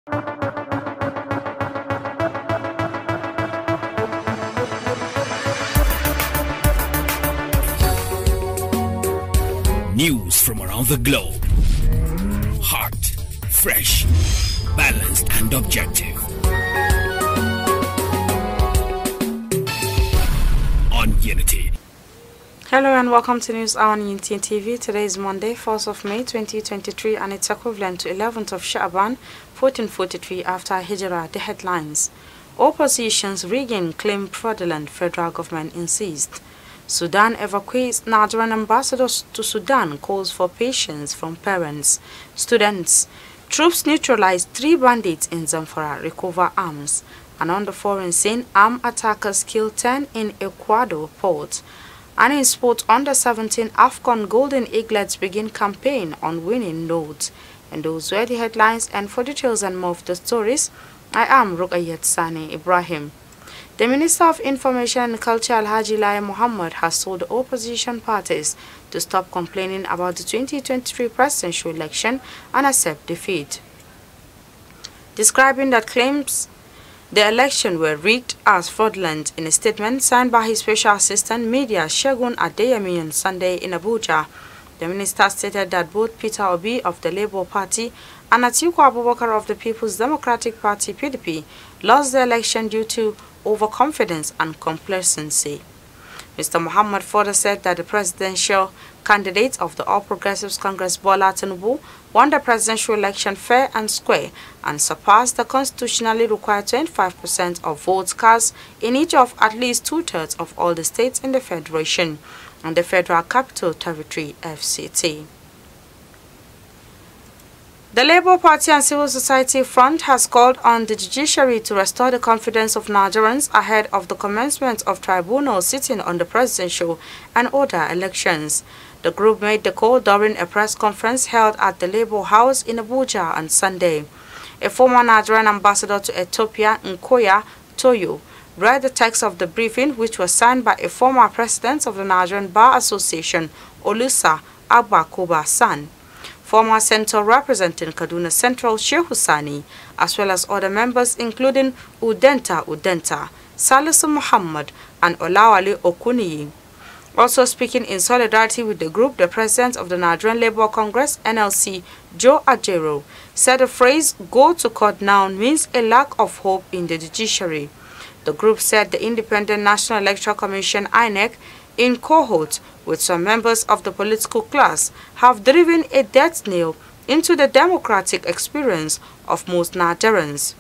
News from around the globe. Hot, fresh, balanced and objective. On Unity. Hello and welcome to News Hour on Unity TV. Today is Monday, 4th of May 2023 and it's equivalent to 11th of Sha'ban 1443 after Hijrah. The headlines. Opposition's rigging claim fraudulent, federal government insists. Sudan evacuates Nigerian ambassadors to Sudan, calls for patience from parents. Students. Troops neutralize 3 bandits in Zamfara, recover arms. And on the foreign scene, armed attackers kill 10 in Ecuador port. And in sport, under-17 AFCON Golden Eaglets begin campaign on winning notes. And those were the headlines, and for details and more of the stories, I am Ruqayyat Sani Ibrahim. The Minister of Information and Culture Alhaji Lai Mohammed has told the opposition parties to stop complaining about the 2023 presidential election and accept defeat, describing that claims the election were rigged as fraudulent in a statement signed by his Special Assistant Media Shegun Adeyemi on Sunday in Abuja. The minister stated that both Peter Obi of the Labour Party and Atiku Abubakar of the People's Democratic Party (PDP) lost the election due to overconfidence and complacency. Mr. Mohammed further said that the presidential candidate of the All Progressives Congress Bola Tinubu won the presidential election fair and square and surpassed the constitutionally required 25% of votes cast in each of at least 2/3 of all the states in the Federation and the Federal Capital Territory (FCT). The Labour Party and Civil Society Front has called on the judiciary to restore the confidence of Nigerians ahead of the commencement of tribunals sitting on the presidential and other elections. The group made the call during a press conference held at the Labour House in Abuja on Sunday. A former Nigerian ambassador to Ethiopia, Nkoya Toyo, read the text of the briefing, which was signed by a former president of the Nigerian Bar Association, Olusa Agbakoba San, former senator representing Kaduna Central Sheikh Husani, as well as other members including Udenta, Salisu Muhammad, and Olawale Okuniyi. Also speaking in solidarity with the group, the president of the Nigerian Labour Congress, NLC, Joe Ajero, said the phrase "go to court now" means a lack of hope in the judiciary. The group said the Independent National Electoral Commission, INEC, in cohort with some members of the political class, have driven a death nail into the democratic experience of most Nigerians,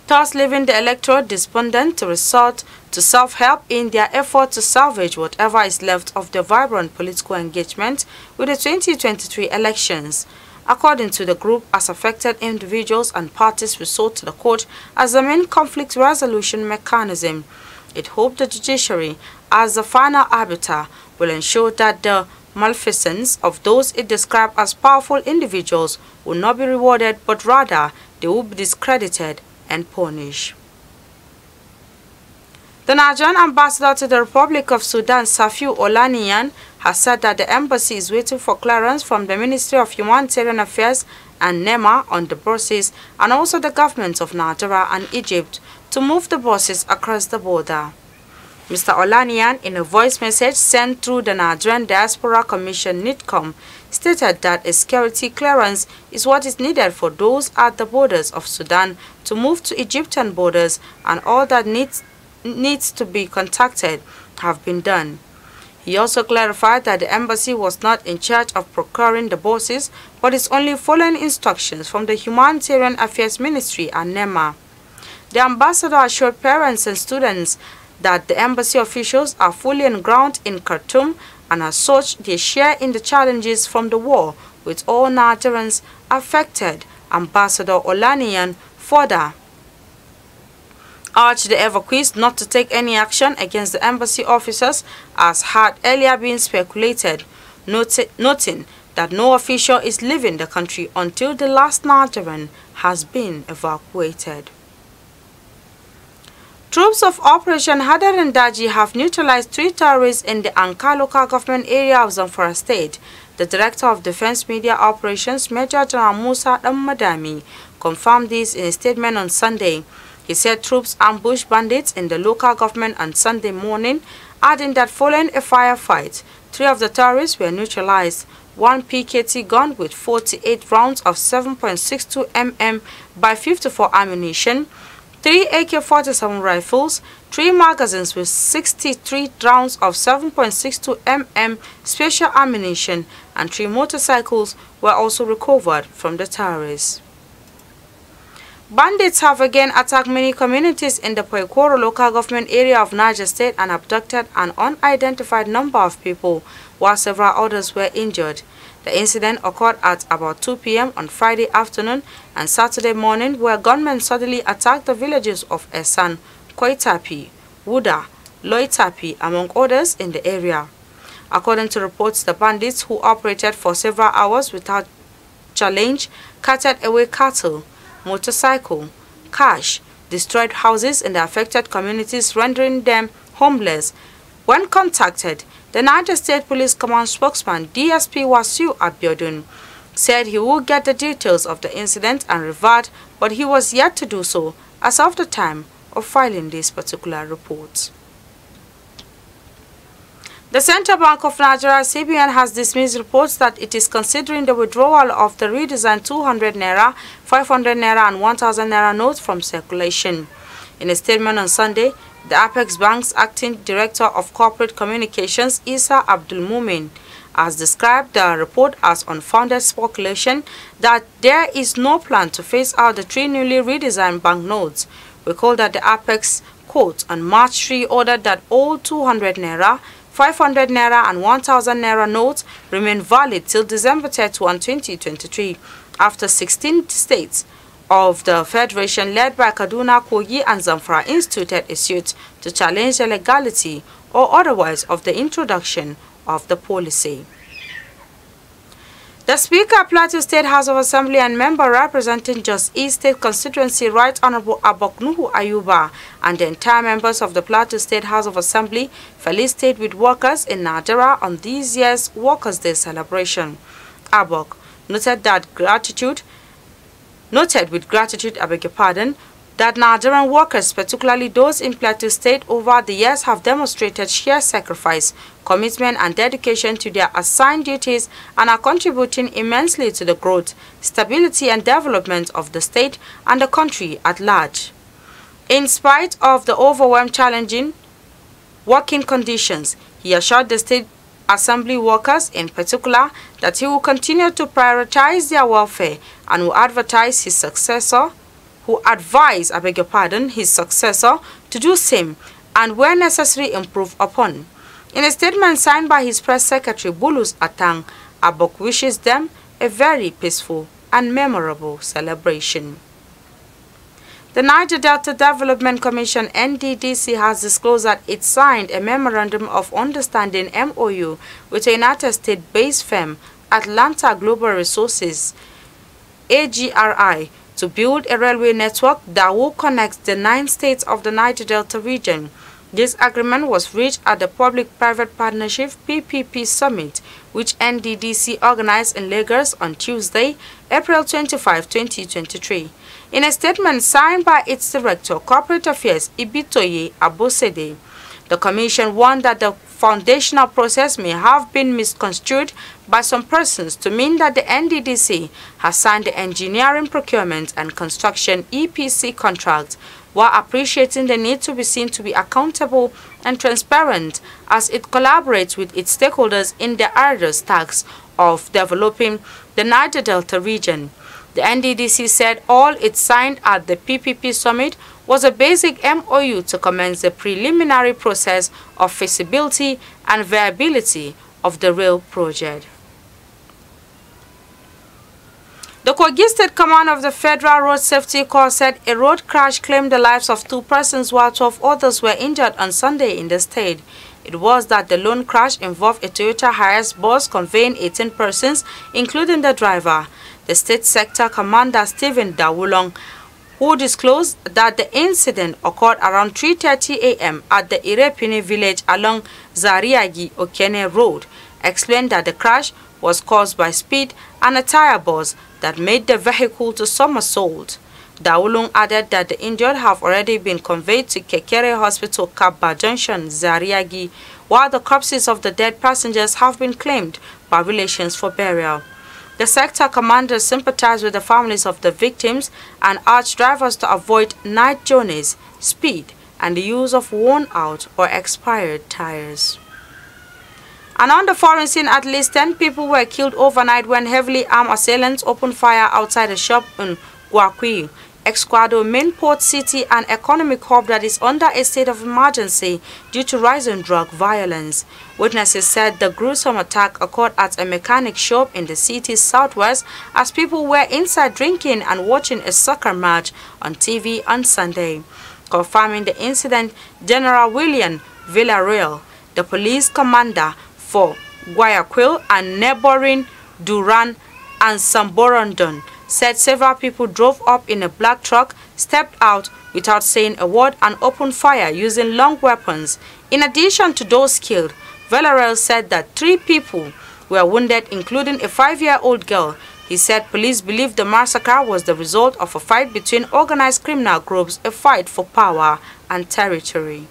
thus leaving the electorate despondent to resort to self-help in their effort to salvage whatever is left of the vibrant political engagement with the 2023 elections. According to the group, as affected individuals and parties resort to the court as the main conflict resolution mechanism, it hoped the judiciary, as the final arbiter, will ensure that the malfeasance of those it described as powerful individuals will not be rewarded, but rather they will be discredited and punished. The Nigerian ambassador to the Republic of Sudan, Safiu Olaniyan, has said that the embassy is waiting for clearance from the Ministry of Humanitarian Affairs and NEMA on the buses, and also the governments of Nigeria and Egypt to move the buses across the border. Mr. Olaniyan, in a voice message sent through the Nigerian Diaspora Commission (NIDCOM), stated that a security clearance is what is needed for those at the borders of Sudan to move to Egyptian borders, and all that needs to be contacted have been done. He also clarified that the embassy was not in charge of procuring the buses, but is only following instructions from the Humanitarian Affairs Ministry and NEMA. The ambassador assured parents and students that the embassy officials are fully on ground in Khartoum, and as such they share in the challenges from the war with all Nigerians affected. Ambassador Olaniyan further urged the evacuees not to take any action against the embassy officers, as had earlier been speculated, noting that no official is leaving the country until the last Nigerian has been evacuated. Troops of Operation Hadarin Daji have neutralized 3 terrorists in the Anka local government area of Zamfara State. The Director of Defense Media Operations, Major General Musa Madami, confirmed this in a statement on Sunday. He said troops ambushed bandits in the local government on Sunday morning, adding that following a firefight, 3 of the terrorists were neutralized. 1 PKT gun with 48 rounds of 7.62 mm by 54 ammunition, 3 AK-47 rifles, 3 magazines with 63 rounds of 7.62 mm special ammunition, and 3 motorcycles were also recovered from the terrorists. Bandits have again attacked many communities in the PLATEau local government area of Niger State and abducted an unidentified number of people, while several others were injured. The incident occurred at about 2 p.m. on Friday afternoon and Saturday morning, where gunmen suddenly attacked the villages of Esan, Kayatarwa, Wuda, Loitapi, among others in the area. According to reports, the bandits, who operated for several hours without challenge, carted away cattle, motorcycle, cash, destroyed houses in the affected communities, rendering them homeless. When contacted, the Niger State Police Command spokesman DSP Wasiu Abiodun said he would get the details of the incident and revert, but he was yet to do so as of the time of filing this particular report. The Central Bank of Nigeria (CBN) has dismissed reports that it is considering the withdrawal of the redesigned 200 naira, 500 naira and 1000 naira notes from circulation. In a statement on Sunday, the Apex Bank's acting director of corporate communications, Isa Abdul Mumin, has described the report as unfounded speculation that there is no plan to phase out the 3 newly redesigned banknotes. Recall that the Apex, quote, on March 3 ordered that all 200 naira, 500 naira and 1000 naira notes remain valid till December 31, 2023, after 16 states of the Federation led by Kaduna, Kogi and Zamfara instituted a suit to challenge the legality or otherwise of the introduction of the policy. The Speaker of Plateau State House of Assembly and member representing Jos East State Constituency, Right Honorable Aboknuhu Ayuba, and the entire members of the Plateau State House of Assembly felicitate with workers in Nigeria on this year's Workers' Day celebration. Abok noted with gratitude, that Nigerian workers, particularly those in Plateau State, over the years have demonstrated sheer sacrifice, commitment and dedication to their assigned duties and are contributing immensely to the growth, stability and development of the state and the country at large. In spite of the overwhelming challenging working conditions, he assured the State Assembly workers in particular that he will continue to prioritize their welfare and will advise his successor to do same and where necessary improve upon. In a statement signed by his press secretary Bulus Atang, Abok wishes them a very peaceful and memorable celebration. The Niger Delta Development Commission (NDDC) has disclosed that it signed a Memorandum of Understanding (MOU) with a United States-based firm, Atlanta Global Resources (AGRI), to build a railway network that will connect the 9 states of the Niger Delta region. This agreement was reached at the Public-Private Partnership (PPP) Summit, which NDDC organized in Lagos on Tuesday, April 25, 2023. In a statement signed by its Director, Corporate Affairs, Ibitoye Abosede, the Commission warned that the foundational process may have been misconstrued by some persons to mean that the NDDC has signed the engineering, procurement and construction EPC contract, while appreciating the need to be seen to be accountable and transparent as it collaborates with its stakeholders in the arduous task of developing the Niger Delta region. The NDDC said all it signed at the PPP Summit was a basic MOU to commence the preliminary process of feasibility and viability of the rail project. The Kogi State Command of the Federal Road Safety Corps said a road crash claimed the lives of 2 persons while 12 others were injured on Sunday in the state. It was that the lone crash involved a Toyota Hiace bus conveying 18 persons, including the driver. The State Sector Commander Stephen Dawulong, who disclosed that the incident occurred around 3:30 a.m. at the Irepine village along Zariagi Okene Road, explained that the crash was caused by speed and a tire burst that made the vehicle to somersault. Daulung added that the injured have already been conveyed to Kekere Hospital, Kabba Junction, Zariagi, while the corpses of the dead passengers have been claimed by relations for burial. The sector commander sympathized with the families of the victims and urged drivers to avoid night journeys, speed, and the use of worn-out or expired tires. And on the foreign scene, at least 10 people were killed overnight when heavily armed assailants opened fire outside a shop in Akwai, Ecuador main port city and economic hub that is under a state of emergency due to rising drug violence. Witnesses said the gruesome attack occurred at a mechanic shop in the city's southwest as people were inside drinking and watching a soccer match on TV on Sunday. Confirming the incident, General William Villarreal, the police commander for Guayaquil and neighboring Duran and Samborondon, said several people drove up in a black truck, stepped out without saying a word and opened fire using long weapons. In addition to those killed, Villarreal said that 3 people were wounded, including a 5-year-old girl. He said police believe the massacre was the result of a fight between organized criminal groups, a fight for power and territory.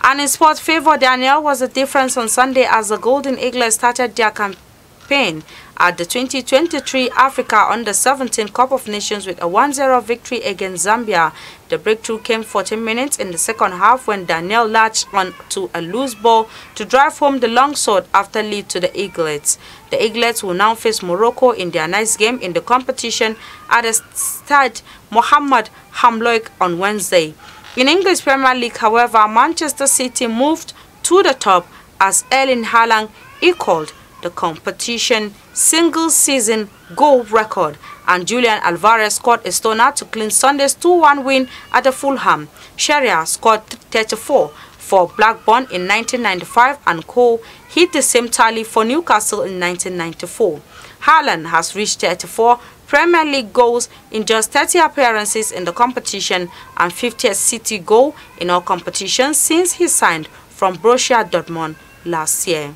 And in sports favor, Daniel was the difference on Sunday as the Golden Eagles started their campaign at the 2023 Africa Under-17 Cup of Nations with a 1-0 victory against Zambia. The breakthrough came 14 minutes in the second half when Daniel latched on to a loose ball to drive home the long sword after lead to the Eaglets. The Eaglets will now face Morocco in their next game in the competition at the Stade Mohammed Hamloik on Wednesday. In English Premier League, however, Manchester City moved to the top as Erling Haaland equaled the competition single-season goal record, and Julian Alvarez scored a stunner to clean Sunday's 2-1 win at the Fulham. Shirye scored 34 for Blackburn in 1995 and Cole hit the same tally for Newcastle in 1994. Haaland has reached 34 Premier League goals in just 30 appearances in the competition and 50th City goal in all competitions since he signed from Borussia Dortmund last year.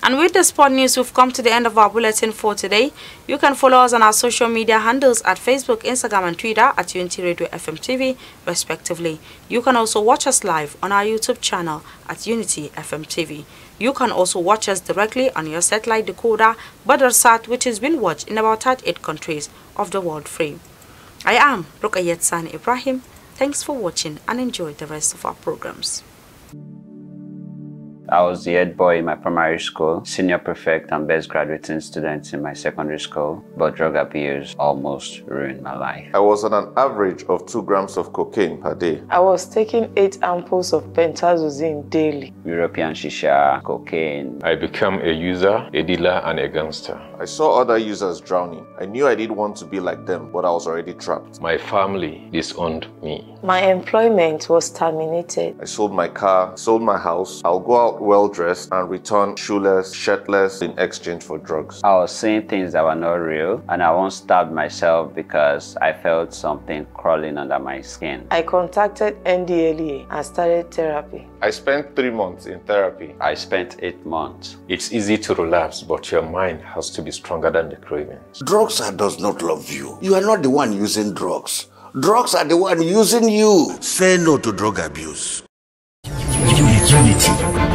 And with the sport news, we've come to the end of our bulletin for today. You can follow us on our social media handles at Facebook, Instagram and Twitter at Unity Radio FM TV, respectively. You can also watch us live on our YouTube channel at Unity FM TV. You can also watch us directly on your satellite decoder, Badarsat, which is being watched in about 38 countries of the world free. I am Rukayet Sani Ibrahim. Thanks for watching and enjoy the rest of our programs. I was the head boy in my primary school, senior prefect and best graduating student in my secondary school, but drug abuse almost ruined my life. I was on an average of 2 grams of cocaine per day. I was taking 8 ampoules of pentazosine daily. European shisha, cocaine. I became a user, a dealer and a gangster. I saw other users drowning. I knew I didn't want to be like them, but I was already trapped. My family disowned me. My employment was terminated. I sold my car, sold my house. I'll go out well-dressed and return shoeless, shirtless in exchange for drugs. I was seeing things that were not real, and I once stabbed myself because I felt something crawling under my skin. I contacted NDLEA and started therapy. I spent 3 months in therapy. I spent 8 months. It's easy to relapse, but your mind has to be stronger than the cravings. Drugs does not love you. You are not the one using drugs. Drugs are the one using you. Say no to drug abuse. Unity.